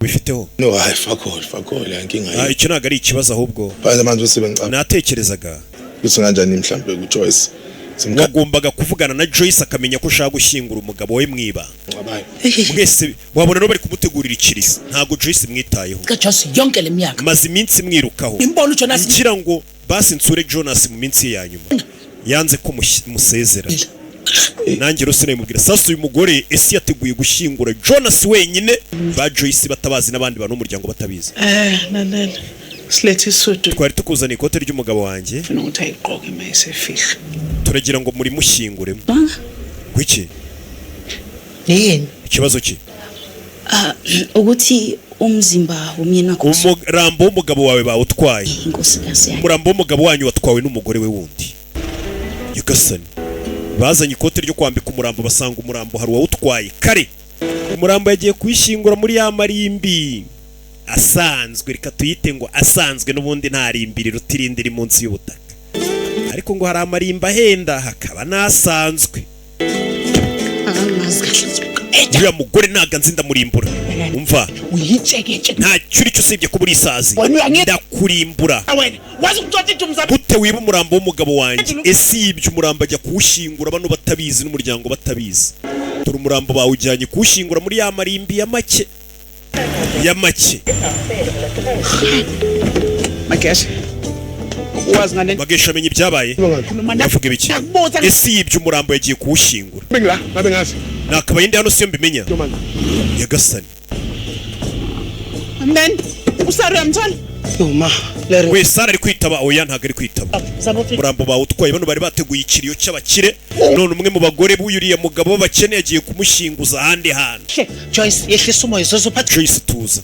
bifiteho no fuck all yankinga icyo naga ari ikibazo ahubwo baza manje usebenza natekerezaga gusa nganjani mhlambe ku Joyce wagombaga kuvugana na Joyce akamenya ko ushaka gushyingura umugabo we mwiba mwese wabona no bari kumutegurira ikirisa ntago Joyce mwitayeho Joyce yonke lemyaka maze iminsi mwirukaho imbona Jonas ngira ngo basi nsure Jonas mu minsi ya nyuma yanze ko musezera nanjye rusine mubwira sasa uyu mugore esi yateguye gushyingura Jonas wenyine ba Joyce batabazi n'abandi bantu umuryango batabizi nanene Sleti sutu twari tukuzana ikote ry'umugabo wanjye utayigqoke mayise fihla turagira ngo muri mushyingure kwiki yini ikibazo ki ukuthi umzimba wumyena ko umurambo w'umugabo wawe bawutwaye inkosikazi umurambo w'umugabo wanyu watwawe n'umugore we wundi Yugasani bazanye ikote ryo kwambika umurambo basanga umurambo hari wawutwaye kare umurambo yagiye kuyishingura muri ya marimbi asanzwe reka tuyite ngo asanzwe n'ubundi nta rimbiri rutirindira munsi y'ubutaka ariko ngo hari amarimba ahenda hakaba nasanzwe uriya mugore ntaga nzi ndamurimbura umva uyicekece nta cyuri cyo usibye kuba uri isazi ndakurimbura gute wiba umurambo w'umugabo wanjye ese yibye umurambo ajya kuwushingura bano batabizi n'umuryango batabizi dore umurambo bawujyanye kuwushingura muri ya marimbi ya make Magesha amenye ibyabaye bavuga ibiki ese yibye umurambo yagiye kuwushingura nakabaye ndi hano siyo mbimenya Yagasani we Sara ari kwitaba oya ntago ari kwitaba umurambo bawutwaye bano bari bateguye ikiriyo cy'abakire none umwe mu bagore buyuriye mugabo bakene yagiye kumushinguza ahandi hantu Joyce yehlisa umoya zozophatha Joyce tuza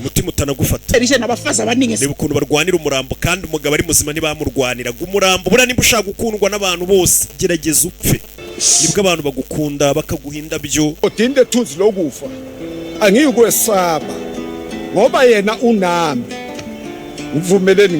umutima utanagufata erishe nabafaza abaningi reba ukuntu barwanira umurambo kandi umugabo ari muzima ntibamurwaniraga umurambo bura nimba ushaka gukundwa n'abantu bose gerageza upfe nibwo abantu bagukunda bakaguhinda byo udinde thuzi lokufa angiyukwesaba ngoba yena unami uvumeleni